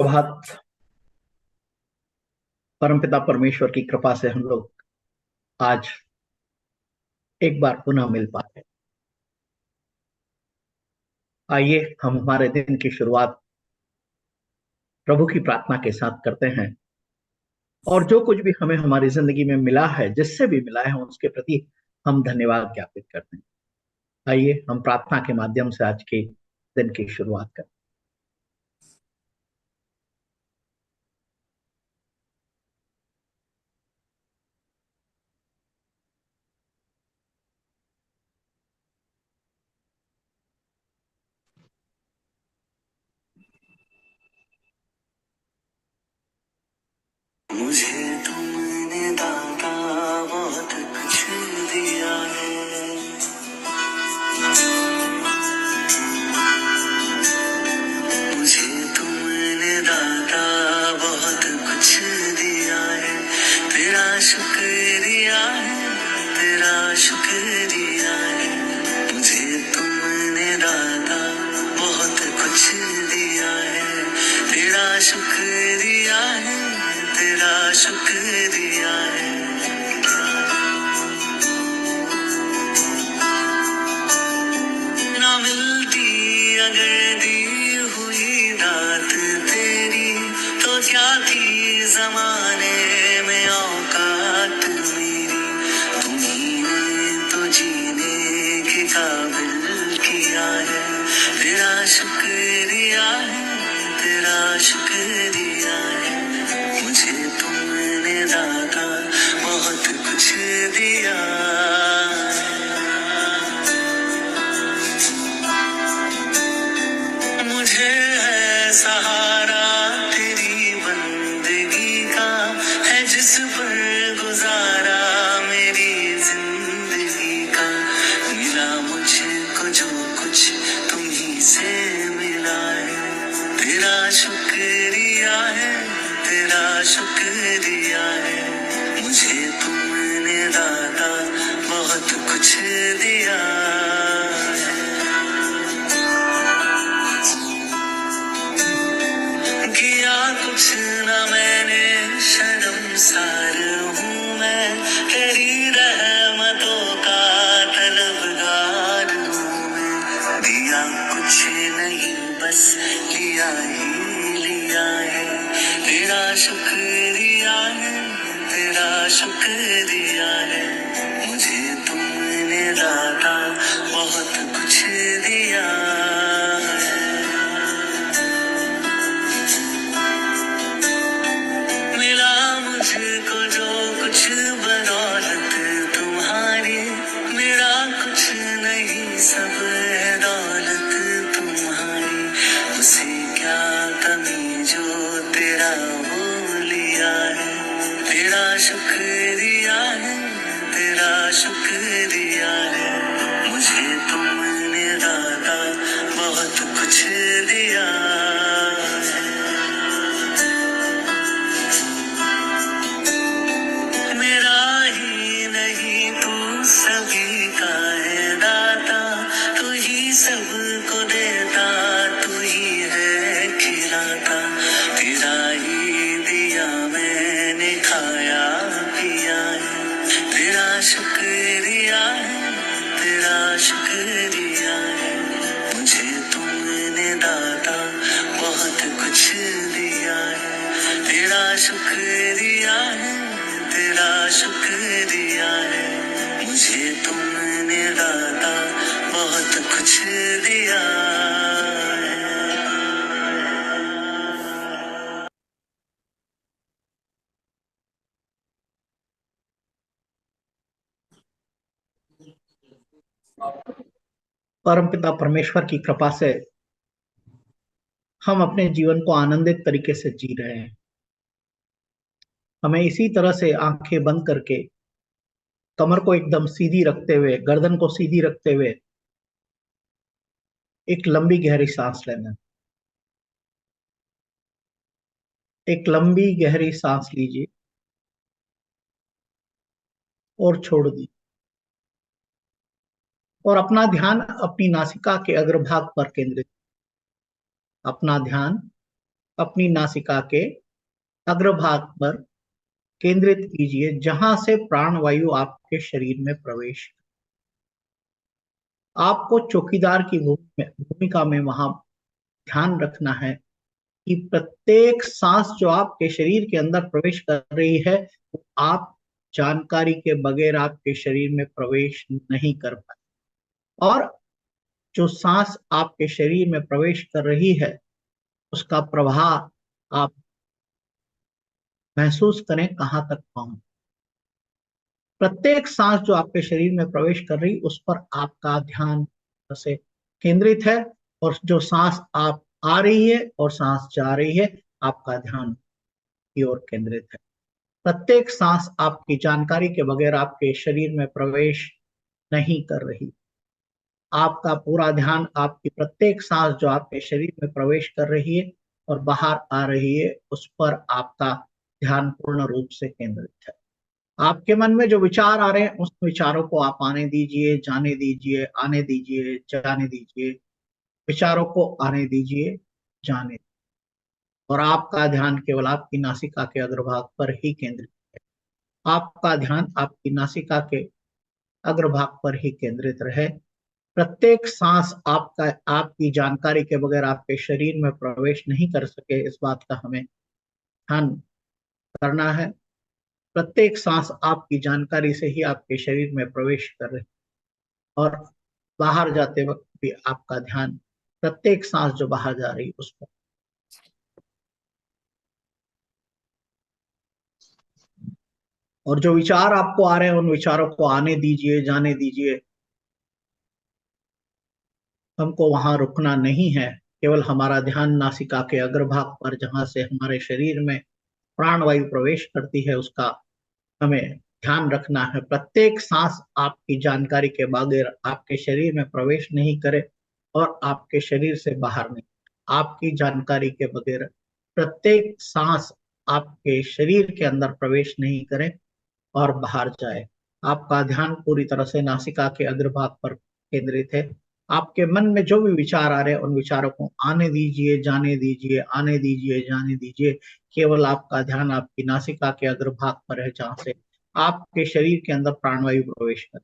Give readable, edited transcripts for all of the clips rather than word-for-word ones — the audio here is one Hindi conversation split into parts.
सुप्रभात। परमपिता परमेश्वर की कृपा से हम लोग आज एक बार पुनः मिल पाए। आइए हम हमारे दिन की शुरुआत प्रभु की प्रार्थना के साथ करते हैं और जो कुछ भी हमें हमारी जिंदगी में मिला है, जिससे भी मिला है, उसके प्रति हम धन्यवाद ज्ञापित करते हैं। आइए हम प्रार्थना के माध्यम से आज के दिन की शुरुआत करें। मुझे तुमने दाता बहुत कुछ दिया है। मुझे तुमने दाता बहुत कुछ दिया है। तेरा शुक्रिया है, तेरा शुक्रिया है। मुझे तुमने दाता बहुत कुछ दिया है। तेरा शुक्रिया है, तेरा शुक्रिया है। ना मिलती अगर दी हुई दात तेरी, तो क्या थी जमाने में औकात मेरी। तुम्ही ने तो जीने के काबिल किया है। तेरा शुक्रिया है, तेरा शुक्रिया है। मुझे तुमने दाता बहुत कुछ दिया है। मुझे है सहारा तेरी बंदगी का, है जिस पर गुजारा मेरी जिंदगी का। मिला मुझको जो कुछ तुम्ही से मिला है। तेरा शुक्रिया है, तेरा शुक्रिया है। मुझे तुमने दाता बहुत कुछ दिया है। किया कुछ न मैंने, शर्मसार हूँ मैं। तेरी रहमतों का तलबगार हूँ मैं। दिया कुछ नहीं, बस लिया ही लिया है। तेरा शुक्रिया है, तेरा शुक्रिया है। मुझे तुमने दाता बहुत कुछ दिया है। मिला मुझको जो कुछ बदौलत तुम्हारी, मेरा कुछ नहीं, सब है दौलत तुम्हारी। उसे क्या कमी जो तेरा वो लिया है। तेरा शुक्रिया है, तेरा शुक्रिया है। मुझे तुमने दाता बहुत कुछ दिया है। मेरा ही नहीं तू सभी का है दाता। तू ही सबको देता, तू ही है खिलाता। तेरा ही दिया मैंने खाया पिया है। तेरा शुक्रिया है, तेरा शुक्रिया है। मुझे तुमने दाता बहुत कुछ दिया है। तेरा शुक्रिया है, तेरा शुक्रिया है। मुझे तुमने दाता बहुत कुछ दिया है। परमपिता परमेश्वर की कृपा से हम अपने जीवन को आनंदित तरीके से जी रहे हैं। हमें इसी तरह से आंखें बंद करके, कमर को एकदम सीधी रखते हुए, गर्दन को सीधी रखते हुए एक लंबी गहरी सांस लेना। एक लंबी गहरी सांस लीजिए और छोड़ दीजिए और अपना ध्यान अपनी नासिका के अग्रभाग पर केंद्रित। अपना ध्यान अपनी नासिका के अग्रभाग पर केंद्रित कीजिए, जहां से प्राणवायु आपके शरीर में प्रवेश। आपको चौकीदार की भूमिका में वहां ध्यान रखना है कि प्रत्येक सांस जो आपके शरीर के अंदर प्रवेश कर रही है, वो आप जानकारी के बगैर आपके शरीर में प्रवेश नहीं कर पाए। और जो सांस आपके शरीर में प्रवेश कर रही है, उसका प्रभाव आप महसूस करें कहां तक पहुंच। प्रत्येक सांस जो आपके शरीर में प्रवेश कर रही, उस पर आपका ध्यान से केंद्रित है। और जो सांस आप आ रही है और सांस जा रही है, आपका ध्यान की ओर केंद्रित है। प्रत्येक सांस आपकी जानकारी के बगैर आपके शरीर में प्रवेश नहीं कर रही। आपका पूरा ध्यान आपकी प्रत्येक सांस जो आपके शरीर में प्रवेश कर रही है और बाहर आ रही है, उस पर आपका ध्यान पूर्ण रूप से केंद्रित है। आपके मन में जो विचार आ रहे हैं, उस विचारों को आप आने दीजिए, जाने दीजिए, आने दीजिए, जाने दीजिए। विचारों को आने दीजिए, जाने दीजिए। और आपका ध्यान केवल आपकी नासिका के अग्रभाग पर ही केंद्रित है। आपका ध्यान आपकी नासिका के अग्रभाग पर ही केंद्रित रहे। प्रत्येक सांस आपका आपकी जानकारी के बगैर आपके शरीर में प्रवेश नहीं कर सके, इस बात का हमें ध्यान करना है। प्रत्येक सांस आपकी जानकारी से ही आपके शरीर में प्रवेश कर रही, और बाहर जाते वक्त भी आपका ध्यान प्रत्येक सांस जो बाहर जा रही उस पर। और जो विचार आपको आ रहे हैं, उन विचारों को आने दीजिए, जाने दीजिए। हमको वहां रुकना नहीं है। केवल हमारा ध्यान नासिका के अग्रभाग पर, जहां से हमारे शरीर में प्राणवायु प्रवेश करती है, उसका हमें ध्यान रखना है। प्रत्येक सांस आपकी जानकारी के बगैर आपके शरीर में प्रवेश नहीं करे और आपके शरीर से बाहर नहीं। आपकी जानकारी के बगैर प्रत्येक सांस आपके शरीर के अंदर प्रवेश नहीं करे और बाहर जाए। आपका ध्यान पूरी तरह से नासिका के अग्रभाग पर केंद्रित है। आपके मन में जो भी विचार आ रहे हैं, उन विचारों को आने दीजिए, जाने दीजिए, आने दीजिए, जाने दीजिए। केवल आपका ध्यान आपकी नासिका के अग्रभाग पर है, जहां से आपके शरीर के अंदर प्राणवायु प्रवेश कर।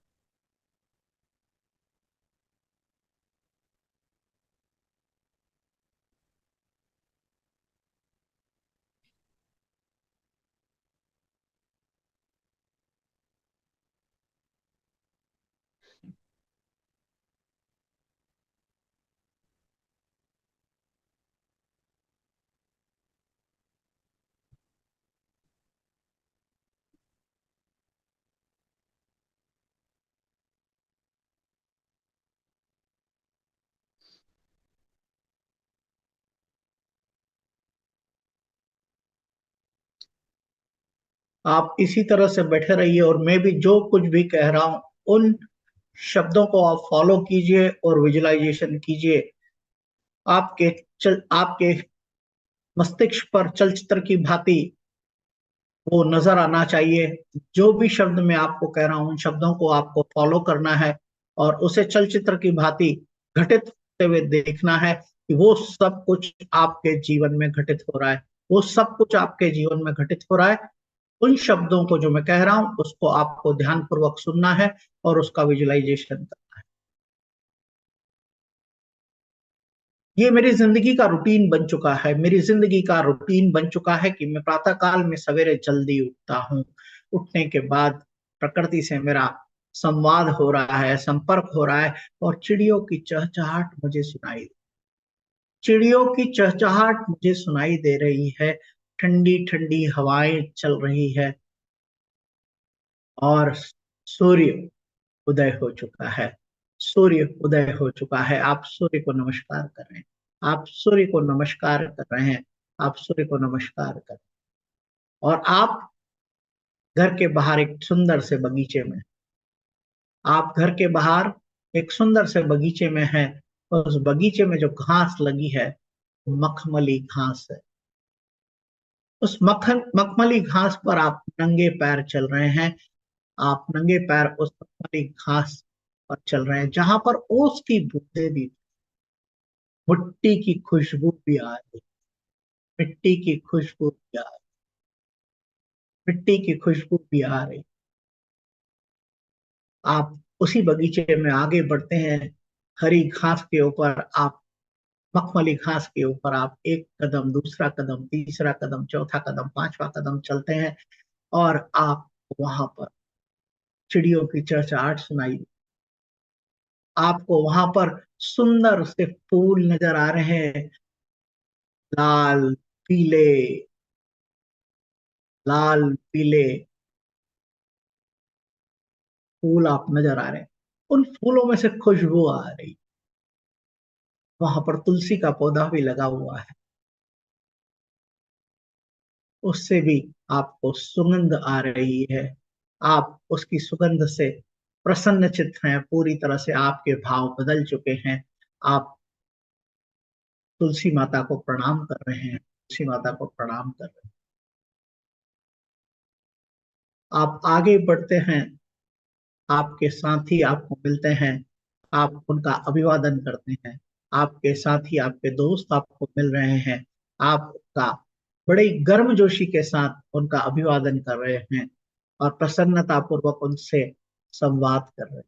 आप इसी तरह से बैठे रहिए, और मैं भी जो कुछ भी कह रहा हूं, उन शब्दों को आप फॉलो कीजिए और विजुअलाइजेशन कीजिए। आपके मस्तिष्क पर चलचित्र की भांति वो नजर आना चाहिए। जो भी शब्द मैं आपको कह रहा हूं, उन शब्दों को आपको फॉलो करना है और उसे चलचित्र की भांति घटित होते हुए देखना है कि वो सब कुछ आपके जीवन में घटित हो रहा है। वो सब कुछ आपके जीवन में घटित हो रहा है। उन शब्दों को जो मैं कह रहा हूं, उसको आपको ध्यानपूर्वक सुनना है और उसका विजुअलाइजेशन करना है। ये मेरी जिंदगी का रूटीन बन चुका है। मेरी जिंदगी का रूटीन बन चुका है कि मैं प्रातः काल में सवेरे जल्दी उठता हूँ। उठने के बाद प्रकृति से मेरा संवाद हो रहा है, संपर्क हो रहा है, और चिड़ियों की चहचहाट मुझे चिड़ियों की चहचहाट मुझे सुनाई दे रही है। ठंडी ठंडी हवाएं चल रही है, और सूर्य उदय हो चुका है। सूर्य उदय हो चुका है। आप सूर्य को नमस्कार कर रहे हैं। आप सूर्य को नमस्कार कर रहे हैं। आप सूर्य को नमस्कार कर। और आप घर के बाहर एक सुंदर से बगीचे में, आप घर के बाहर एक सुंदर से बगीचे में हैं। और उस बगीचे में जो घास लगी है, मखमली घास है। उस मखमली घास पर आप नंगे पैर चल रहे हैं। आप नंगे पैर उस मखमली घास पर चल रहे हैं, जहां पर ओस की बूंदें भी, मिट्टी की खुशबू भी आ रही। मिट्टी की खुशबू भी आ मिट्टी की खुशबू भी आ रही। आप उसी बगीचे में आगे बढ़ते हैं, हरी घास के ऊपर आप, मखमली घास के ऊपर आप एक कदम, दूसरा कदम, तीसरा कदम, चौथा कदम, पांचवा कदम चलते हैं, और आप वहां पर चिड़ियों की चहचहाट सुनाई। आपको वहां पर सुंदर से फूल नजर आ रहे हैं, लाल पीले, लाल पीले फूल आप नजर आ रहे हैं। उन फूलों में से खुशबू आ रही। वहां पर तुलसी का पौधा भी लगा हुआ है, उससे भी आपको सुगंध आ रही है। आप उसकी सुगंध से प्रसन्नचित्त हैं, पूरी तरह से आपके भाव बदल चुके हैं। आप तुलसी माता को प्रणाम कर रहे हैं, तुलसी माता को प्रणाम कर रहे हैं। आप आगे बढ़ते हैं, आपके साथी आपको मिलते हैं, आप उनका अभिवादन करते हैं। आपके साथी, आपके दोस्त आपको मिल रहे हैं, आप उनका बड़े गर्मजोशी के साथ उनका अभिवादन कर रहे हैं और प्रसन्नता पूर्वक उनसे संवाद कर रहे हैं।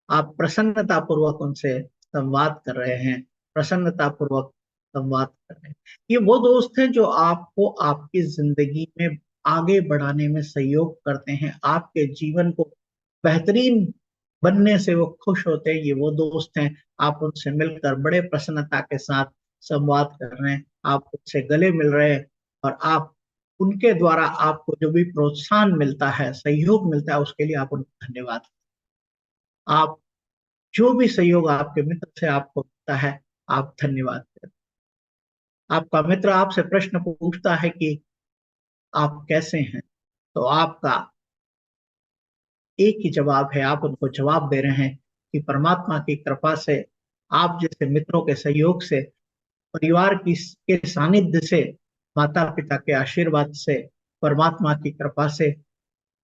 आप प्रसन्नता पूर्वक उनसे संवाद कर रहे हैं, प्रसन्नता पूर्वक संवाद कर रहे हैं। ये वो दोस्त हैं जो आपको आपकी जिंदगी में आगे बढ़ाने में सहयोग करते हैं, आपके जीवन को बेहतरीन बनने से वो खुश होते हैं। ये वो दोस्त हैं, आप उनसे मिलकर बड़े प्रसन्नता के साथ संवाद कर रहे हैं, आप उनसे गले मिल रहे हैं, और आप उनके द्वारा आपको जो भी प्रोत्साहन मिलता है, सहयोग मिलता है, उसके लिए आप उनको धन्यवाद। आप जो भी सहयोग आपके मित्र से आपको मिलता है, आप धन्यवाद दें। आपका मित्र आपसे प्रश्न पूछता है कि आप कैसे हैं, तो आपका एक ही जवाब है, आप उनको जवाब दे रहे हैं कि परमात्मा की कृपा से, आप जैसे मित्रों के सहयोग से, परिवार की के सानिध्य से, माता पिता के आशीर्वाद से, परमात्मा की कृपा से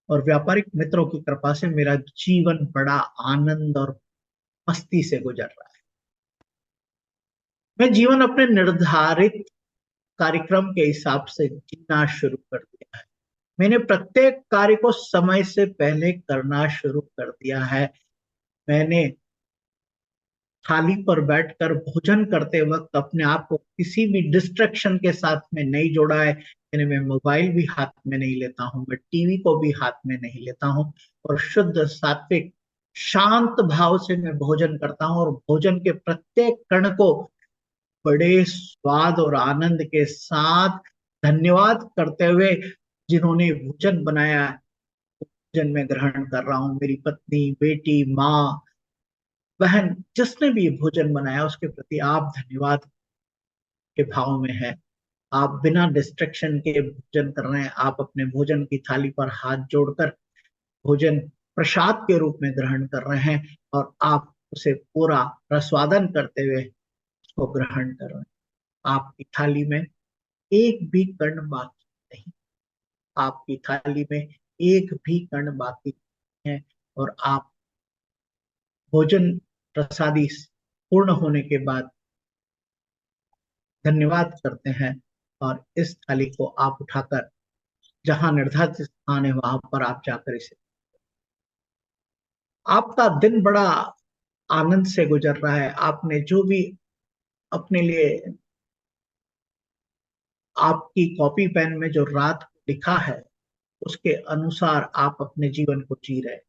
और व्यापारिक मित्रों की कृपा से मेरा जीवन बड़ा आनंद और मस्ती से गुजर रहा है। मैं जीवन अपने निर्धारित कार्यक्रम के हिसाब से जीना शुरू कर दिया है। मैंने प्रत्येक कार्य को समय से पहले करना शुरू कर दिया है। मैंने थाली पर बैठकर भोजन करते वक्त अपने आप को किसी भी डिस्ट्रैक्शन के साथ में नहीं जोड़ा है। यानी मैं मोबाइल भी हाथ में नहीं लेता हूँ, मैं टीवी को भी हाथ में नहीं लेता हूँ, और शुद्ध सात्विक शांत भाव से मैं भोजन करता हूँ, और भोजन के प्रत्येक कण को बड़े स्वाद और आनंद के साथ धन्यवाद करते हुए, जिन्होंने भोजन बनाया, भोजन में ग्रहण कर रहा हूँ। मेरी पत्नी, बेटी, माँ, बहन, जिसने भी भोजन बनाया उसके प्रति आप धन्यवाद के भाव में है। आप बिना डिस्ट्रक्शन के भोजन कर रहे हैं, आप अपने भोजन की थाली पर हाथ जोड़कर भोजन प्रसाद के रूप में ग्रहण कर रहे हैं, और आप उसे पूरा रसवादन करते हुए उसको ग्रहण कर रहे हैं। आपकी थाली में एक भी कण बाकी नहीं, आपकी थाली में एक भी कण बाकी नहीं है, और आप भोजन प्रसादी पूर्ण होने के बाद धन्यवाद करते हैं, और इस थाली को आप उठाकर जहां निर्धारित स्थान है वहां पर आप जाकर इसे, आपका दिन बड़ा आनंद से गुजर रहा है। आपने जो भी अपने लिए आपकी कॉपी पेन में जो रात को लिखा है, उसके अनुसार आप अपने जीवन को जी रहे हैं।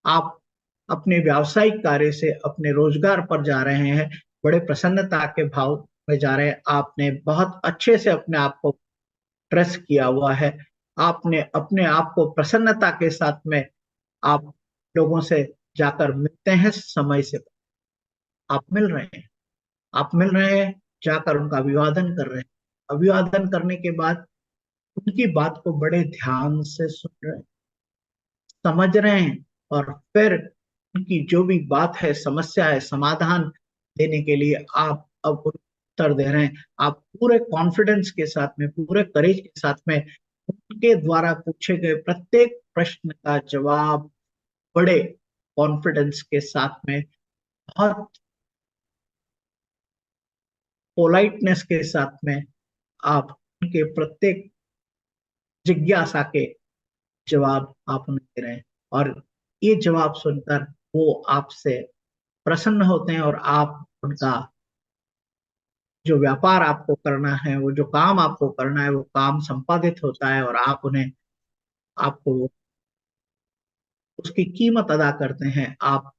आप अपने व्यावसायिक कार्य से अपने रोजगार पर जा रहे हैं, बड़े प्रसन्नता के भाव में जा रहे हैं। आपने बहुत अच्छे से अपने आप को ड्रेस किया हुआ है, आपने अपने आप को प्रसन्नता के साथ में, आप लोगों से जाकर मिलते हैं समय से, आप मिल रहे हैं, आप मिल रहे हैं, जाकर उनका अभिवादन कर रहे हैं, अभिवादन करने के बाद उनकी बात को बड़े ध्यान से सुन रहे हैं, समझ रहे हैं, और फिर उनकी जो भी बात है, समस्या है, समाधान देने के लिए आप अब उत्तर दे रहे हैं। आप पूरे कॉन्फिडेंस के साथ में, पूरे करेज के साथ में उनके द्वारा पूछे गए प्रत्येक प्रश्न का जवाब बड़े कॉन्फिडेंस के साथ में, बहुत पोलाइटनेस के साथ में आप उनके प्रत्येक जिज्ञासा के जवाब आप उन्हें दे रहे हैं, और ये जवाब सुनकर वो आपसे प्रसन्न होते हैं, और आप उनका जो व्यापार आपको करना है, वो जो काम आपको करना है, वो काम संपादित होता है, और आप उन्हें आपको उसकी कीमत अदा करते हैं, आप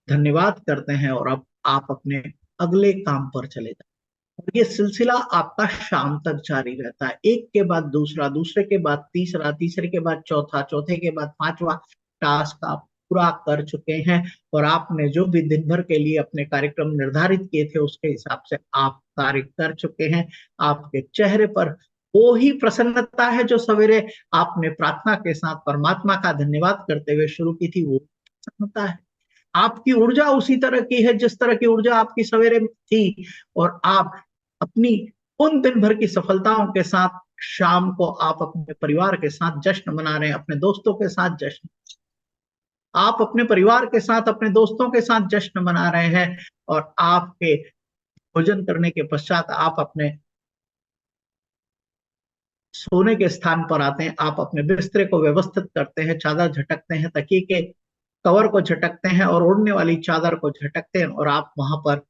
धन्यवाद करते हैं, और अब आप अपने अगले काम पर चले जाते हैं। और ये सिलसिला आपका शाम तक जारी रहता है, एक के बाद दूसरा, दूसरे के बाद तीसरा, तीसरे के बाद चौथा, चौथे के बाद पांचवा टास्क आप पूरा कर चुके हैं, और आपने जो भी दिन भर के लिए अपने कार्यक्रम निर्धारित किए थे उसके हिसाब से आप कार्य कर चुके हैं। आपके चेहरे पर वो ही प्रसन्नता है जो सवेरे आपने प्रार्थना के साथ परमात्मा का धन्यवाद करते हुए शुरू की थी, वो प्रसन्नता है। आपकी ऊर्जा उसी तरह की है जिस तरह की ऊर्जा आपकी सवेरे में थी, और आप अपनी उन दिन भर की सफलताओं के साथ शाम को आप अपने परिवार के साथ जश्न मना रहे हैं, अपने दोस्तों के साथ जश्न, आप अपने परिवार के साथ, अपने दोस्तों के साथ जश्न मना रहे हैं, और आपके भोजन करने के पश्चात आप अपने सोने के स्थान पर आते हैं, आप अपने बिस्तरे को व्यवस्थित करते हैं, चादर झटकते हैं, तकिए के कवर को झटकते हैं, और ओढ़ने वाली चादर को झटकते हैं, और आप वहां पर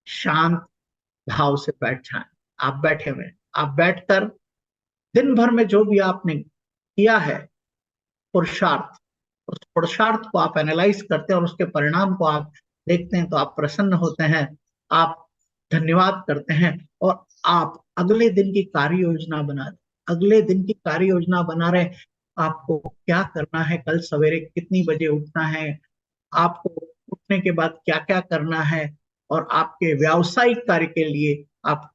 शांत भाव से बैठ जाएं। आप बैठे हुए, आप बैठकर दिन भर में जो भी आपने किया है पुरुषार्थ, उस पुरुषार्थ को आप एनालाइज करते हैं, और उसके परिणाम को आप देखते हैं, तो आप प्रसन्न होते हैं, आप धन्यवाद करते हैं, और आप अगले दिन की कार्य योजना बना रहे, अगले दिन की कार्य योजना बना रहे, आपको क्या करना है, कल सवेरे कितनी बजे उठना है, आपको उठने के बाद क्या क्या करना है, और आपके व्यावसायिक कार्य के लिए आप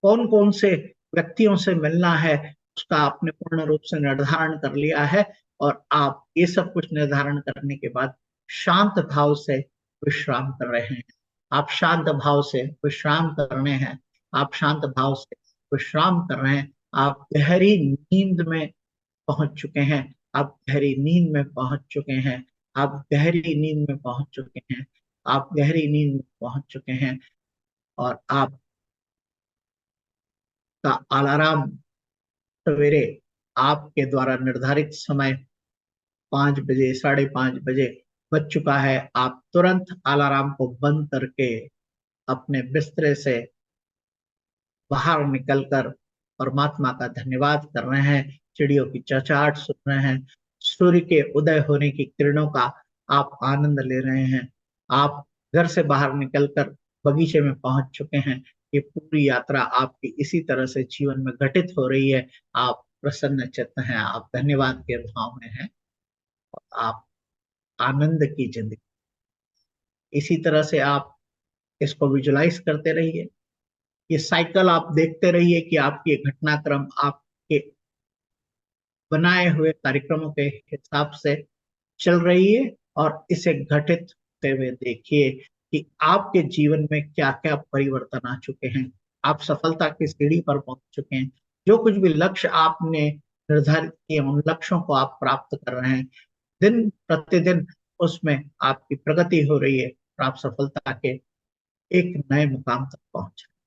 कौन कौन से व्यक्तियों से मिलना है, उसका आपने पूर्ण रूप से निर्धारण कर लिया है, और आप ये सब कुछ निर्धारण करने के बाद शांत भाव से विश्राम कर रहे हैं। आप शांत भाव से विश्राम कर रहे हैं, आप शांत भाव से विश्राम कर रहे हैं, आप गहरी नींद में पहुंच चुके हैं, आप गहरी नींद में पहुंच चुके हैं, आप गहरी नींद में पहुंच चुके हैं, आप गहरी नींद में पहुंच चुके हैं, और आपका अलार्म सवेरे आपके द्वारा निर्धारित समय 5 बजे, 5:30 बजे बज चुका है। आप तुरंत अलार्म को बंद करके अपने बिस्तरे से बाहर निकलकर परमात्मा का धन्यवाद कर रहे हैं, चिड़ियों की चहचहाट सुन रहे हैं, सूर्य के उदय होने की किरणों का आप आनंद ले रहे हैं, आप घर से बाहर निकलकर बगीचे में पहुंच चुके हैं। ये पूरी यात्रा आपकी इसी तरह से जीवन में घटित हो रही है। आप प्रसन्न चित्त हैं, आप धन्यवाद के भाव में हैं, आप आनंद की जिंदगी, इसी तरह से आप इसको विजुलाइज करते रहिए। ये साइकिल आप देखते रहिए कि आपकी घटनाक्रम आपके बनाए हुए कार्यक्रमों के हिसाब से चल रही है, और इसे घटित होते हुए देखिए कि आपके जीवन में क्या क्या परिवर्तन आ चुके हैं, आप सफलता की सीढ़ी पर पहुंच चुके हैं, जो कुछ भी लक्ष्य आपने निर्धारित किए उन लक्ष्यों को आप प्राप्त कर रहे हैं, दिन प्रतिदिन उसमें आपकी प्रगति हो रही है, और आप सफलता के एक नए मुकाम तक पहुंच रहे हैं।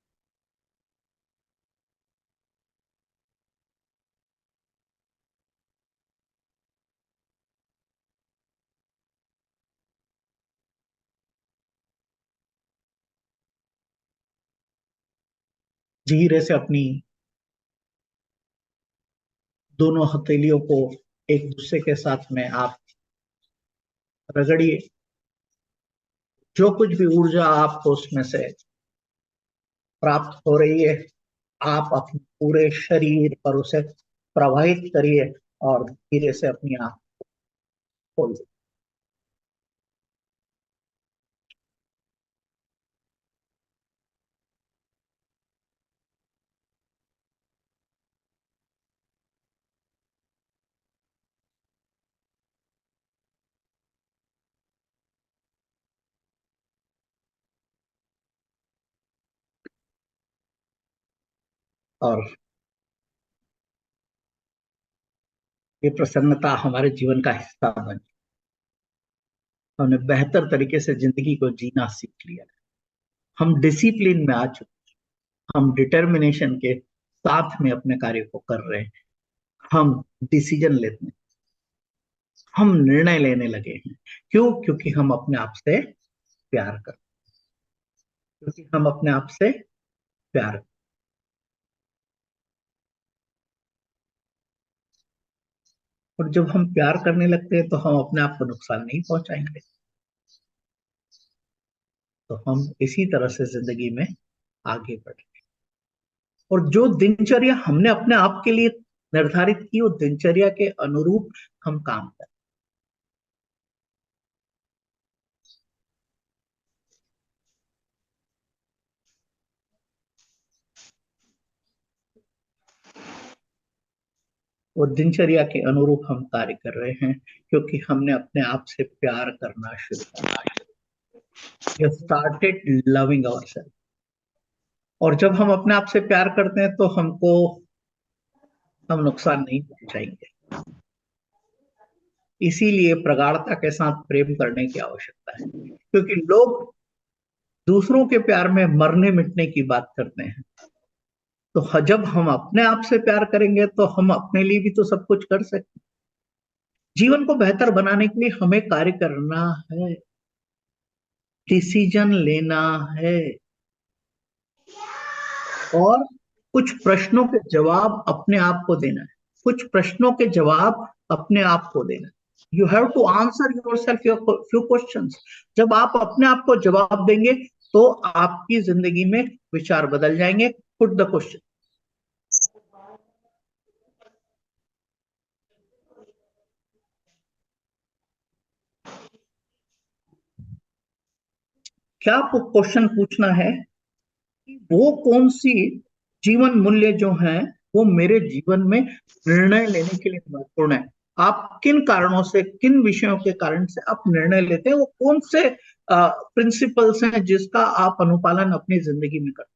धीरे से अपनी दोनों हथेलियों को एक दूसरे के साथ में आप रगड़िए, जो कुछ भी ऊर्जा आपको उसमें से प्राप्त हो रही है, आप अपने पूरे शरीर पर उसे प्रवाहित करिए, और धीरे से अपनी आंख खोल दीजिए। और ये प्रसन्नता हमारे जीवन का हिस्सा बन, हमने बेहतर तरीके से जिंदगी को जीना सीख लिया, हम डिसिप्लिन में आ चुके, हम डिटर्मिनेशन के साथ में अपने कार्य को कर रहे हैं, हम डिसीजन लेते हैं, हम निर्णय लेने लगे हैं। क्यों? क्योंकि हम अपने आप से प्यार करते हैं, क्योंकि हम अपने आप से प्यार करते हैं। और जब हम प्यार करने लगते हैं तो हम अपने आप को नुकसान नहीं पहुंचाएंगे। तो हम इसी तरह से जिंदगी में आगे बढ़े। और जो दिनचर्या हमने अपने आप के लिए निर्धारित की, वो दिनचर्या के अनुरूप हम काम करें। वो दिनचर्या के अनुरूप हम कार्य कर रहे हैं, क्योंकि हमने अपने आप से प्यार करना शुरू किया, स्टार्टेड लविंग अवर। और जब हम अपने आप से प्यार करते हैं तो हम नुकसान नहीं पहुंचाएंगे। इसीलिए प्रगाढ़ता के साथ प्रेम करने की आवश्यकता है, क्योंकि लोग दूसरों के प्यार में मरने मिटने की बात करते हैं। तो जब हम अपने आप से प्यार करेंगे तो हम अपने लिए भी तो सब कुछ कर सकते हैं। जीवन को बेहतर बनाने के लिए हमें कार्य करना है, डिसीजन लेना है, और कुछ प्रश्नों के जवाब अपने आप को देना है। कुछ प्रश्नों के जवाब अपने आप को देना है। You have to answer yourself your few question. जब आप अपने आप को जवाब देंगे तो आपकी जिंदगी में विचार बदल जाएंगे। Put the question. क्या क्वेश्चन पूछना है कि वो कौन सी जीवन मूल्य जो हैं वो मेरे जीवन में निर्णय लेने के लिए महत्वपूर्ण है। आप किन कारणों से, किन विषयों के कारण से आप निर्णय लेते हैं, वो कौन से प्रिंसिपल्स हैं जिसका आप अनुपालन अपनी जिंदगी में करते हैं।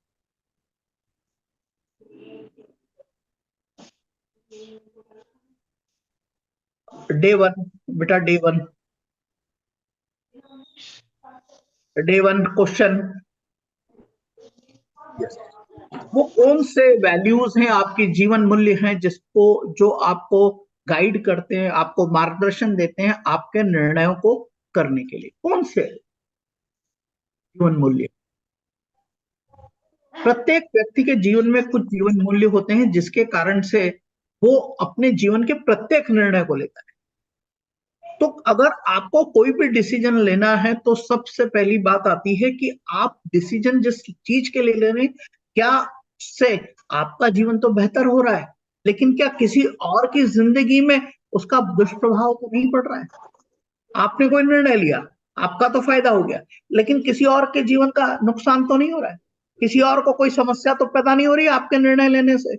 Day one question. वो कौन से वैल्यूज हैं, आपके जीवन मूल्य हैं जिसको, जो आपको गाइड करते हैं, आपको मार्गदर्शन देते हैं आपके निर्णयों को करने के लिए? कौन से जीवन मूल्य? प्रत्येक व्यक्ति के जीवन में कुछ जीवन मूल्य होते हैं जिसके कारण से वो अपने जीवन के प्रत्येक निर्णय को लेता है। तो अगर आपको कोई भी डिसीजन लेना है तो सबसे पहली बात आती है कि आप डिसीजन जिस चीज के लिए ले रहे हैं, क्या उससे आपका जीवन तो बेहतर हो रहा है, लेकिन क्या किसी और की जिंदगी में उसका दुष्प्रभाव तो नहीं पड़ रहा है? आपने कोई निर्णय लिया, आपका तो फायदा हो गया, लेकिन किसी और के जीवन का नुकसान तो नहीं हो रहा है, किसी और को कोई समस्या तो पैदा नहीं हो रही है आपके निर्णय लेने से।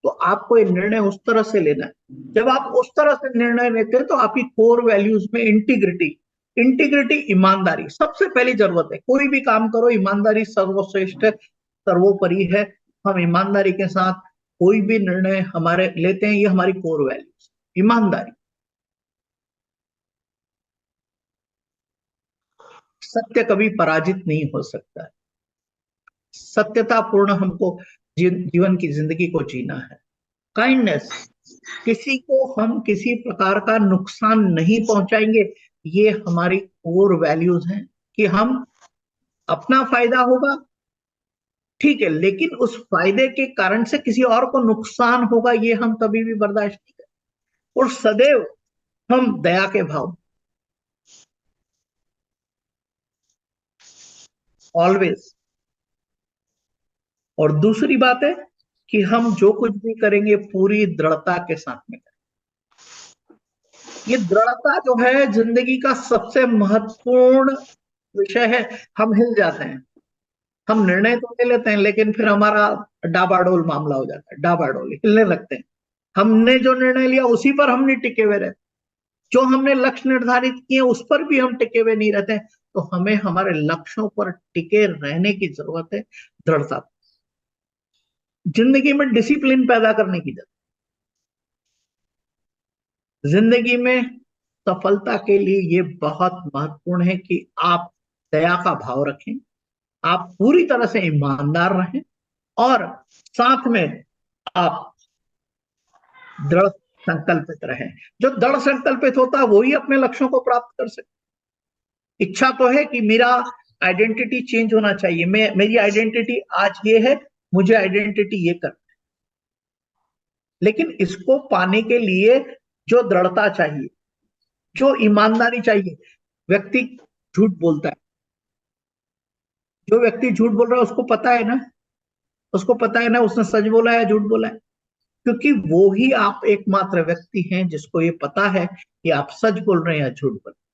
तो आपको ये निर्णय उस तरह से लेना है। जब आप उस तरह से निर्णय लेते हैं तो आपकी कोर वैल्यूज में इंटीग्रिटी, ईमानदारी सबसे पहली जरूरत है। कोई भी काम करो, ईमानदारी सर्वश्रेष्ठ है, सर्वोपरि है। हम ईमानदारी के साथ कोई भी निर्णय हमारे लेते हैं, ये हमारी कोर वैल्यूज। ईमानदारी। सत्य कभी पराजित नहीं हो सकता है। सत्यता पूर्ण हमको जीवन की जिंदगी को जीना है। काइंडनेस, किसी को हम किसी प्रकार का नुकसान नहीं पहुंचाएंगे, ये हमारी कोर वैल्यूज हैं। कि हम, अपना फायदा होगा ठीक है, लेकिन उस फायदे के कारण से किसी और को नुकसान होगा, ये हम कभी भी बर्दाश्त नहीं करें। और सदैव हम दया के भाव, ऑलवेज। और दूसरी बात है कि हम जो कुछ भी करेंगे पूरी दृढ़ता के साथ में करें। ये दृढ़ता जो है जिंदगी का सबसे महत्वपूर्ण विषय है। हम हिल जाते हैं, हम निर्णय तो ले लेते हैं, लेकिन फिर हमारा डाबाडोल मामला हो जाता है, डाबाडोल हिलने लगते हैं। हमने जो निर्णय लिया उसी पर हम नहीं टिके हुए रहते, जो हमने लक्ष्य निर्धारित किए उस पर भी हम टिके हुए नहीं रहते। तो हमें हमारे लक्ष्यों पर टिके रहने की जरूरत है, दृढ़ता। जिंदगी में डिसिप्लिन पैदा करने की जरूरत। जिंदगी में सफलता के लिए ये बहुत महत्वपूर्ण है कि आप दया का भाव रखें, आप पूरी तरह से ईमानदार रहें, और साथ में आप दृढ़ संकल्पित रहें। जो दृढ़ संकल्पित होता है वही अपने लक्ष्यों को प्राप्त कर सकता। इच्छा तो है कि मेरा आइडेंटिटी चेंज होना चाहिए, मेरी आइडेंटिटी आज ये है, मुझे आइडेंटिटी ये कर, लेकिन इसको पाने के लिए जो दृढ़ता चाहिए, जो ईमानदारी चाहिए। व्यक्ति झूठ बोलता है, जो व्यक्ति झूठ बोल रहा है उसको पता है ना, उसको पता है ना उसने सच बोला है झूठ बोला है, क्योंकि वो ही आप एकमात्र व्यक्ति हैं जिसको ये पता है कि आप सच बोल रहे हैं या झूठ बोल रहे हैं।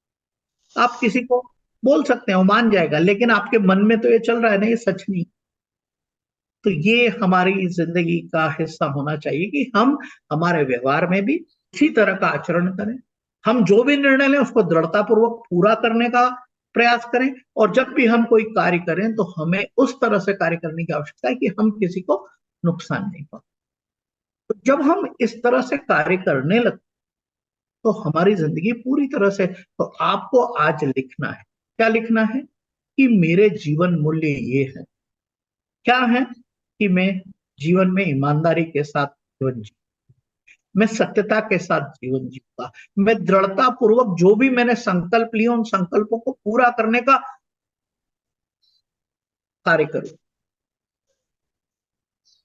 आप किसी को बोल सकते हैं, वो मान जाएगा, लेकिन आपके मन में तो ये चल रहा है ना ये सच नहीं। तो ये हमारी जिंदगी का हिस्सा होना चाहिए कि हम हमारे व्यवहार में भी इसी तरह का आचरण करें। हम जो भी निर्णय लें उसको दृढ़ता पूर्वक पूरा करने का प्रयास करें, और जब भी हम कोई कार्य करें तो हमें उस तरह से कार्य करने की आवश्यकता है कि हम किसी को नुकसान नहीं पहुंचाएं। तो जब हम इस तरह से कार्य करने लगते तो हमारी जिंदगी पूरी तरह से, तो आपको आज लिखना है, क्या लिखना है कि मेरे जीवन मूल्य ये है, क्या है कि मैं जीवन में ईमानदारी के साथ जीवन जी, मैं सत्यता के साथ जीवन जीऊंगा, मैं दृढ़ता पूर्वक जो भी मैंने संकल्प लिए उन संकल्पों को पूरा करने का कार्य करूं,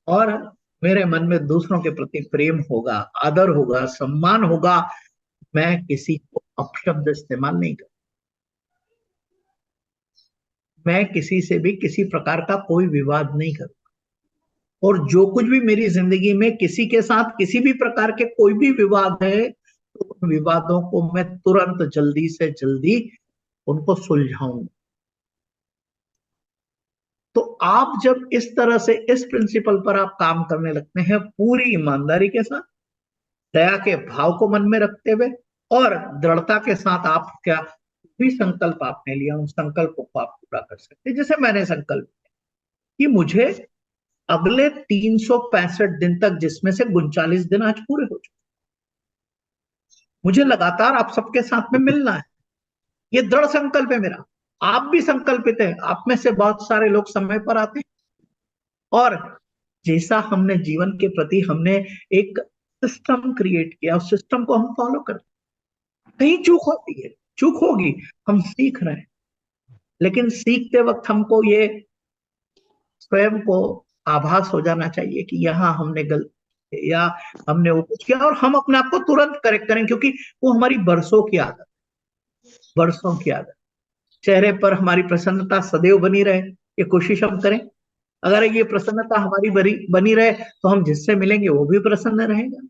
और मेरे मन में दूसरों के प्रति प्रेम होगा, आदर होगा, सम्मान होगा। मैं किसी को अपशब्द इस्तेमाल नहीं करूं, मैं किसी से भी किसी प्रकार का कोई विवाद नहीं करूं, और जो कुछ भी मेरी जिंदगी में किसी के साथ किसी भी प्रकार के कोई भी विवाद है तो उन विवादों को मैं तुरंत जल्दी से जल्दी उनको सुलझाऊं। तो आप जब इस तरह से इस प्रिंसिपल पर आप काम करने लगते हैं पूरी ईमानदारी के साथ, दया के भाव को मन में रखते हुए और दृढ़ता के साथ, आप क्या भी संकल्प आपने लिया उन संकल्पों को आप पूरा कर सकते हैं। जैसे मैंने संकल्प किया कि मुझे अगले 365 दिन तक, जिसमें से 39 दिन आज पूरे हो चुके, मुझे लगातार आप सबके साथ में मिलना है। ये दृढ़ संकल्प है मेरा। आप भी संकल्पित है, आप में से बहुत सारे लोग समय पर आते हैं, और जैसा हमने जीवन के प्रति हमने एक सिस्टम क्रिएट किया, उस सिस्टम को हम फॉलो करते हैं। कहीं चूक होती है, चूक होगी, हम सीख रहे हैं, लेकिन सीखते वक्त हमको ये स्वयं को आभास हो जाना चाहिए कि यहाँ हमने गलती या हमने वो कुछ किया, और हम अपने आप को तुरंत करेक्ट करें, क्योंकि वो हमारी बरसों की आदत, बरसों की आदत। चेहरे पर हमारी प्रसन्नता सदैव बनी रहे, ये कोशिश हम करें। अगर ये प्रसन्नता हमारी बनी रहे तो हम जिससे मिलेंगे वो भी प्रसन्न रहेगा।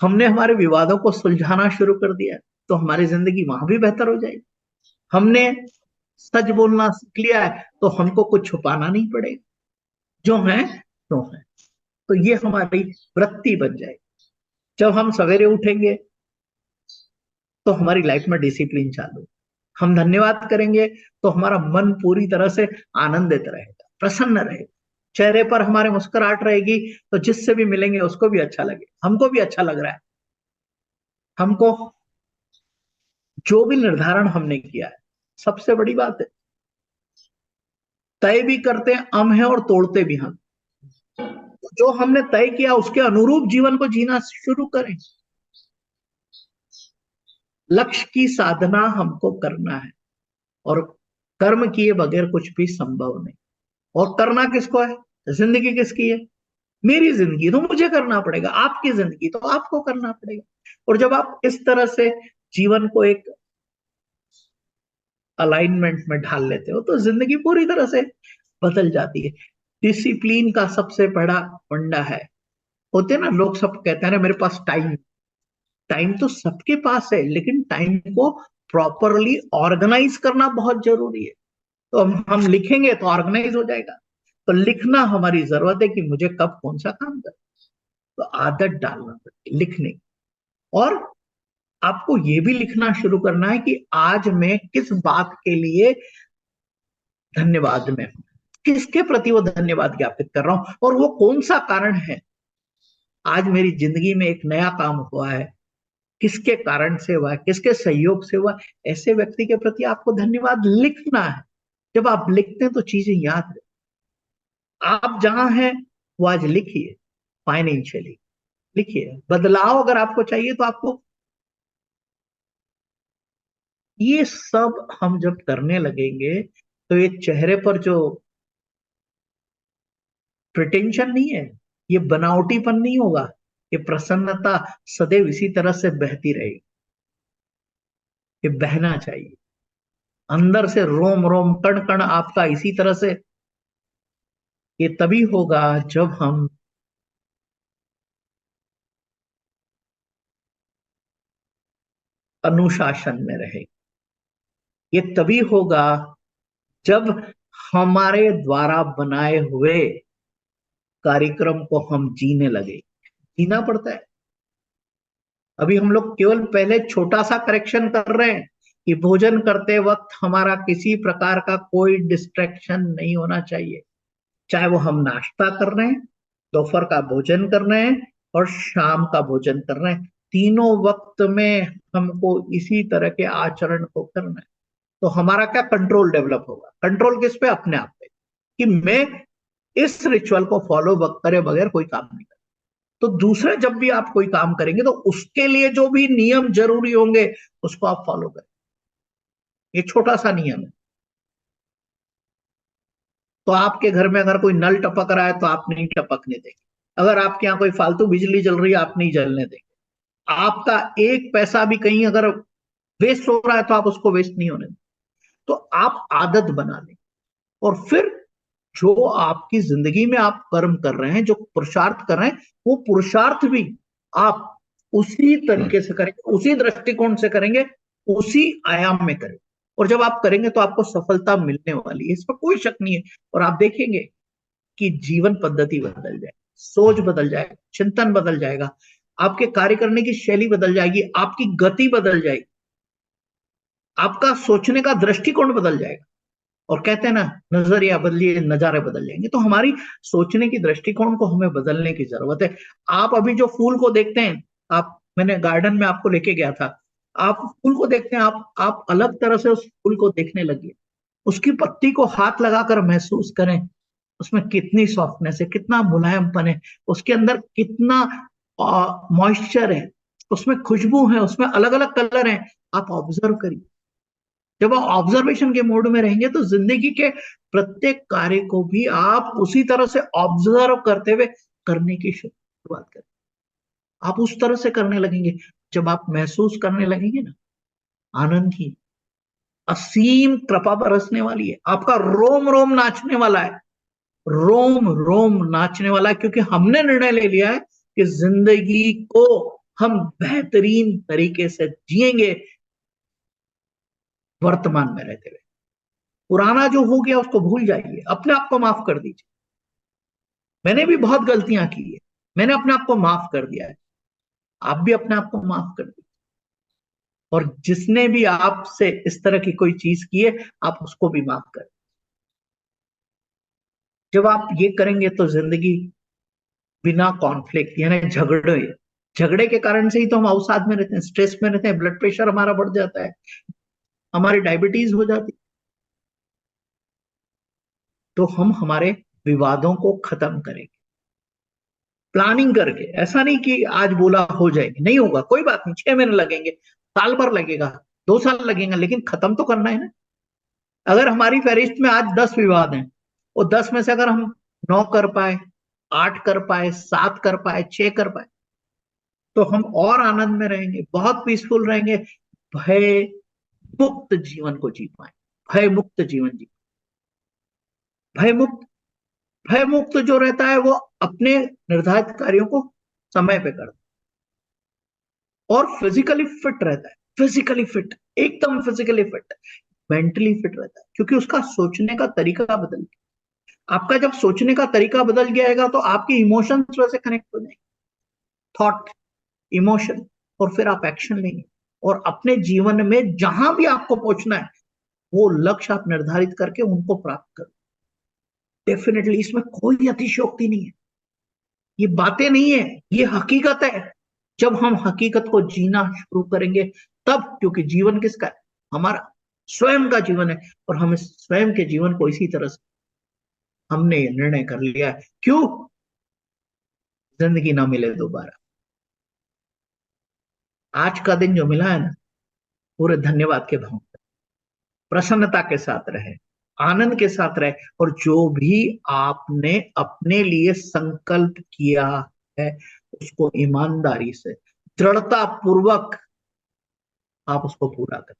हमने हमारे विवादों को सुलझाना शुरू कर दिया तो हमारी जिंदगी वहां भी बेहतर हो जाएगी। हमने सच बोलना सीख लिया है तो हमको कुछ छुपाना नहीं पड़ेगा, जो है तो है। तो ये हमारी वृत्ति बन जाएगी। जब हम सवेरे उठेंगे तो हमारी लाइफ में डिसिप्लिन चालू, हम धन्यवाद करेंगे तो हमारा मन पूरी तरह से आनंदित रहेगा, प्रसन्न रहेगा, चेहरे पर हमारे मुस्कुराहट रहेगी, तो जिससे भी मिलेंगे उसको भी अच्छा लगे, हमको भी अच्छा लग रहा है। हमको जो भी निर्धारण हमने किया है, सबसे बड़ी बात है, तय भी करते हैं हम हैं और तोड़ते भी हम। जो हमने तय किया उसके अनुरूप जीवन को जीना शुरू करें। लक्ष्य की साधना हमको करना है, और कर्म किए बगैर कुछ भी संभव नहीं। और करना किसको है? जिंदगी किसकी है? मेरी जिंदगी तो मुझे करना पड़ेगा, आपकी जिंदगी तो आपको करना पड़ेगा। और जब आप इस तरह से जीवन को एक अलाइनमेंट में ढाल लेते हो तो जिंदगी पूरी तरह से बदल जाती है। डिसिप्लिन का सबसे बड़ा फंडा है, होते ना लोग सब कहते हैं ना मेरे पास टाइम, टाइम तो सबके पास है, लेकिन टाइम को प्रॉपरली ऑर्गेनाइज करना बहुत जरूरी है। तो हम लिखेंगे तो ऑर्गेनाइज हो जाएगा। तो लिखना हमारी जरूरत है कि मुझे कब कौन सा काम करना, तो आदत डालना पड़ेगी लिखने की। और आपको ये भी लिखना शुरू करना है कि आज मैं किस बात के लिए धन्यवाद में हूं, किसके प्रति वो धन्यवाद ज्ञापित कर रहा हूं, और वो कौन सा कारण है। आज मेरी जिंदगी में एक नया काम हुआ है, किसके कारण से हुआ है, किसके सहयोग से हुआ, ऐसे व्यक्ति के प्रति आपको धन्यवाद लिखना है। जब आप लिखते हैं तो चीजें याद रहती, आप जहां हैं वो आज लिखिए, फाइनेंशियली लिखिए। बदलाव अगर आपको चाहिए तो आपको ये सब हम जब करने लगेंगे तो ये चेहरे पर जो प्रिटेंशन नहीं है, ये बनावटीपन नहीं होगा, ये प्रसन्नता सदैव इसी तरह से बहती रहेगी। ये बहना चाहिए अंदर से, रोम रोम कण कण आपका इसी तरह से। ये तभी होगा जब हम अनुशासन में रहें। ये तभी होगा जब हमारे द्वारा बनाए हुए कार्यक्रम को हम जीने लगे। जीना पड़ता है। अभी हम लोग केवल पहले छोटा सा करेक्शन कर रहे हैं कि भोजन करते वक्त हमारा किसी प्रकार का कोई डिस्ट्रैक्शन नहीं होना चाहिए। चाहे वो हम नाश्ता कर रहे हैं, दोपहर का भोजन कर रहे हैं और शाम का भोजन कर रहे हैं, तीनों वक्त में हमको इसी तरह के आचरण को करना है। तो हमारा क्या कंट्रोल डेवलप होगा? कंट्रोल किस पे? अपने आप पे, कि मैं इस रिचुअल को फॉलो करे बगैर कोई काम नहीं करता। तो दूसरे जब भी आप कोई काम करेंगे तो उसके लिए जो भी नियम जरूरी होंगे उसको आप फॉलो करें। ये छोटा सा नियम है। तो आपके घर में अगर कोई नल टपक रहा है तो आप नहीं टपकने देंगे। अगर आपके यहाँ कोई फालतू बिजली जल रही है आप नहीं जलने देंगे। आपका एक पैसा भी कहीं अगर वेस्ट हो रहा है तो आप उसको वेस्ट नहीं होने देंगे। तो आप आदत बना लें। और फिर जो आपकी जिंदगी में आप कर्म कर रहे हैं, जो पुरुषार्थ कर रहे हैं, वो पुरुषार्थ भी आप उसी तरीके से करेंगे, उसी दृष्टिकोण से करेंगे, उसी आयाम में करेंगे। और जब आप करेंगे तो आपको सफलता मिलने वाली है, इस पर कोई शक नहीं है। और आप देखेंगे कि जीवन पद्धति बदल जाएगी, सोच बदल जाएगा, चिंतन बदल जाएगा, आपके कार्य करने की शैली बदल जाएगी, आपकी गति बदल जाएगी, आपका सोचने का दृष्टिकोण बदल जाएगा। और कहते हैं ना, नजरिया बदलिए नजारे बदल जाएंगे। तो हमारी सोचने की दृष्टिकोण को हमें बदलने की जरूरत है। आप अभी जो फूल को देखते हैं, आप, मैंने गार्डन में आपको लेके गया था, आप फूल को देखते हैं, आप अलग तरह से उस फूल को देखने लगिए। उसकी पत्ती को हाथ लगाकर महसूस करें, उसमें कितनी सॉफ्टनेस है, कितना मुलायमपन है, उसके अंदर कितना मॉइस्चर है, उसमें खुशबू है, उसमें अलग अलग कलर हैं। आप ऑब्जर्व करिए। जब आप ऑब्जर्वेशन के मोड में रहेंगे तो जिंदगी के प्रत्येक कार्य को भी आप उसी तरह से ऑब्जर्व करते हुए करने की शुरुआत करें। आप उस तरह से करने लगेंगे। जब आप महसूस करने लगेंगे ना, आनंद की असीम कृपा बरसने वाली है, आपका रोम रोम नाचने वाला है, रोम रोम नाचने वाला है, क्योंकि हमने निर्णय ले लिया है कि जिंदगी को हम बेहतरीन तरीके से जिएंगे, वर्तमान में रहते हुए। पुराना जो हो गया उसको भूल जाइए, अपने आप को माफ कर दीजिए। मैंने भी बहुत गलतियां की है, मैंने अपने आप को माफ कर दिया है, आप भी अपने आप को माफ कर दीजिए। और जिसने भी आपसे इस तरह की कोई चीज की है, आप उसको भी माफ कर। जब आप ये करेंगे तो जिंदगी बिना कॉन्फ्लिक्ट, यानी झगड़े, झगड़े के कारण से ही तो हम अवसाद में रहते हैं, स्ट्रेस में रहते हैं, ब्लड प्रेशर हमारा बढ़ जाता है, हमारी डायबिटीज हो जाती है। तो हम हमारे विवादों को खत्म करेंगे प्लानिंग करके। ऐसा नहीं कि आज बोला हो जाएगी, नहीं होगा, कोई बात नहीं, 6 महीने लगेंगे, साल भर लगेगा, 2 साल लगेगा, लेकिन खत्म तो करना है ना। अगर हमारी फहरिस्त में आज 10 विवाद हैं, और 10 में से अगर हम 9 कर पाए, 8 कर पाए, 7 कर पाए, 6 कर पाए, तो हम और आनंद में रहेंगे, बहुत पीसफुल रहेंगे, भय मुक्त जीवन को जी पाए। भय मुक्त जीवन जी, भय मुक्त, भय मुक्त जो रहता है वो अपने निर्धारित कार्यों को समय पे करता है और फिजिकली फिट रहता है। फिजिकली फिट, एकदम फिजिकली फिट, मेंटली फिट रहता है, क्योंकि उसका सोचने का तरीका बदल गया। आपका जब सोचने का तरीका बदल जाएगा तो आपके इमोशंस वैसे कनेक्ट हो जाएंगे, थॉट, इमोशन, और फिर आप एक्शन लेंगे। और अपने जीवन में जहां भी आपको पहुंचना है वो लक्ष्य आप निर्धारित करके उनको प्राप्त करो। डेफिनेटली इसमें कोई अतिशयोक्ति नहीं है, ये बातें नहीं है, ये हकीकत है। जब हम हकीकत को जीना शुरू करेंगे तब, क्योंकि जीवन किसका है? हमारा स्वयं का जीवन है, और हम इस स्वयं के जीवन को इसी तरह से हमने ये निर्णय कर लिया है। क्यों? जिंदगी ना मिले दोबारा। आज का दिन जो मिला है ना, पूरे धन्यवाद के भाव, प्रसन्नता के साथ रहे, आनंद के साथ रहे, और जो भी आपने अपने लिए संकल्प किया है उसको ईमानदारी से, दृढ़ता पूर्वक आप उसको पूरा करें।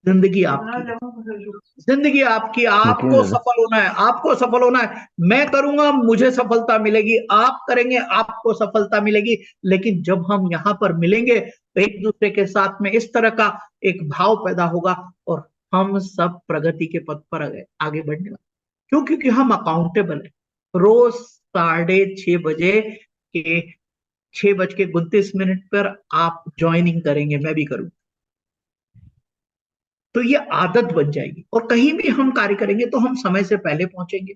जिंदगी आपकी, जिंदगी आपकी, आपको सफल होना है, आपको सफल होना है। मैं करूंगा, मुझे सफलता मिलेगी, आप करेंगे, आपको सफलता मिलेगी। लेकिन जब हम यहां पर मिलेंगे तो एक दूसरे के साथ में इस तरह का एक भाव पैदा होगा, और हम सब प्रगति के पथ पर आगे बढ़ने वाले। क्यों? क्योंकि हम अकाउंटेबल है। रोज 6:30 बजे के 6:29 पर आप ज्वाइनिंग करेंगे, मैं भी करूंगा, तो ये आदत बन जाएगी। और कहीं भी हम कार्य करेंगे तो हम समय से पहले पहुंचेंगे,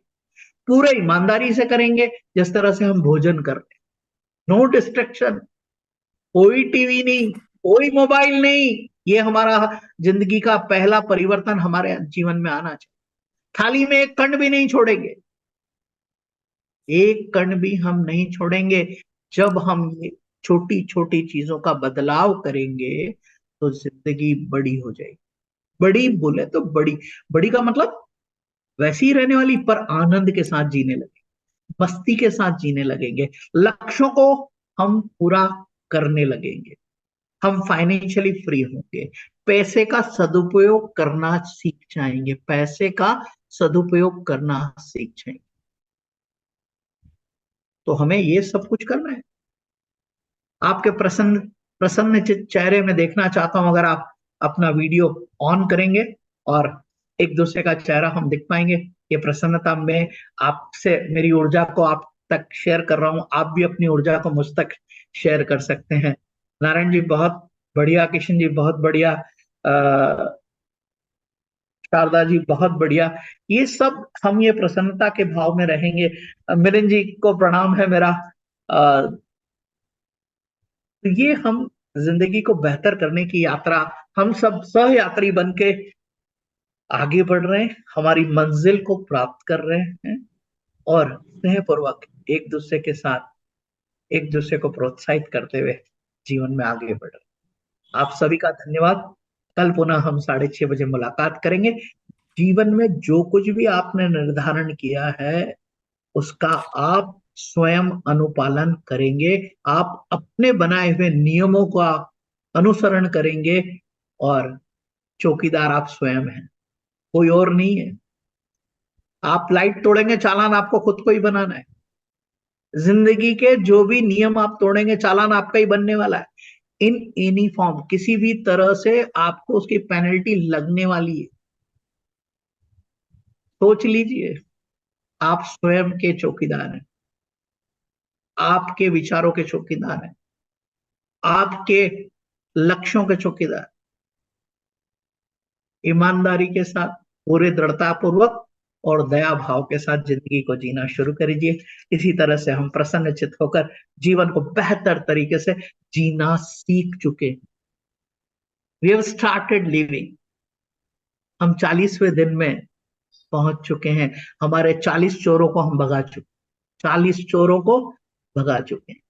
पूरे ईमानदारी से करेंगे, जिस तरह से हम भोजन कर रहे हैं। नो डिस्ट्रक्शन, कोई टीवी नहीं, कोई मोबाइल नहीं। ये हमारा जिंदगी का पहला परिवर्तन हमारे जीवन में आना चाहिए। थाली में एक कण भी नहीं छोड़ेंगे, एक कण भी हम नहीं छोड़ेंगे। जब हम ये छोटी छोटी चीजों का बदलाव करेंगे तो जिंदगी बड़ी हो जाएगी। बड़ी बोले तो बड़ी, बड़ी का मतलब वैसी ही रहने वाली, पर आनंद के साथ जीने लगे, मस्ती के साथ जीने लगेंगे, लक्ष्यों को हम पूरा करने लगेंगे, हम फाइनेंशियली फ्री होंगे, पैसे का सदुपयोग करना सीख जाएंगे, पैसे का सदुपयोग करना सीख जाएंगे। तो हमें ये सब कुछ करना है। आपके प्रसन्न प्रसन्न चेहरे में देखना चाहता हूं। अगर आप अपना वीडियो ऑन करेंगे और एक दूसरे का चेहरा हम दिख पाएंगे, ये प्रसन्नता में आपसे मेरी ऊर्जा को आप तक शेयर कर रहा हूं, आप भी अपनी ऊर्जा को मुझ तक शेयर कर सकते हैं। नारायण जी बहुत बढ़िया, किशन जी बहुत बढ़िया, शारदा जी बहुत बढ़िया। ये सब हम ये प्रसन्नता के भाव में रहेंगे। मिलिंद जी को प्रणाम है मेरा। तो ये हम जिंदगी को बेहतर करने की यात्रा, हम सब सह यात्री बन के आगे बढ़ रहे हैं, हमारी मंजिल को प्राप्त कर रहे हैं, और स्नेहपूर्वक एक दूसरे के साथ, एक दूसरे को प्रोत्साहित करते हुए जीवन में आगे बढ़ रहे हैं। आप सभी का धन्यवाद। कल पुनः हम 6:30 बजे मुलाकात करेंगे। जीवन में जो कुछ भी आपने निर्धारण किया है उसका आप स्वयं अनुपालन करेंगे, आप अपने बनाए हुए नियमों का अनुसरण करेंगे, और चौकीदार आप स्वयं हैं, कोई और नहीं है। आप लाइट तोड़ेंगे, चालान आपको खुद को ही बनाना है। जिंदगी के जो भी नियम आप तोड़ेंगे, चालान आपका ही बनने वाला है। इन एनी फॉर्म, किसी भी तरह से आपको उसकी पेनल्टी लगने वाली है। सोच लीजिए, आप स्वयं के चौकीदार हैं, आपके विचारों के चौकीदार हैं, आपके लक्ष्यों के चौकीदार। ईमानदारी के साथ, पूरे दृढ़ता पूर्वक और दया भाव के साथ जिंदगी को जीना शुरू करिए। इसी तरह से हम प्रसन्नचित्त होकर जीवन को बेहतर तरीके से जीना सीख चुके। We have started living. हम 40वें दिन में पहुंच चुके हैं। हमारे 40 चोरों को हम भगा चुके, 40 चोरों को भगा चुके हैं।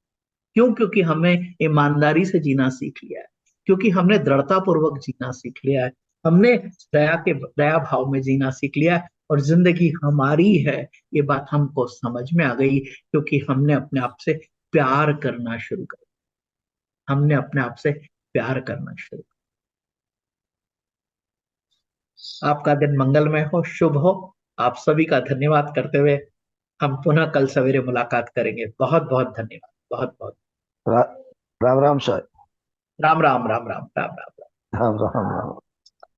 क्यों? क्योंकि हमें ईमानदारी से जीना सीख लिया है, क्योंकि हमने दृढ़ता पूर्वक जीना सीख लिया है, हमने दया भाव में जीना सीख लिया है, और जिंदगी हमारी है ये बात हमको समझ में आ गई, क्योंकि हमने अपने आप से प्यार करना शुरू कर, हमने अपने आप से प्यार करना शुरू कर। आपका दिन मंगलमय हो, शुभ हो। आप सभी का धन्यवाद करते हुए हम पुनः कल सवेरे मुलाकात करेंगे। बहुत बहुत धन्यवाद, बहुत बहुत। रा, राम राम सर। राम राम राम राम राम राम। राम राम राम।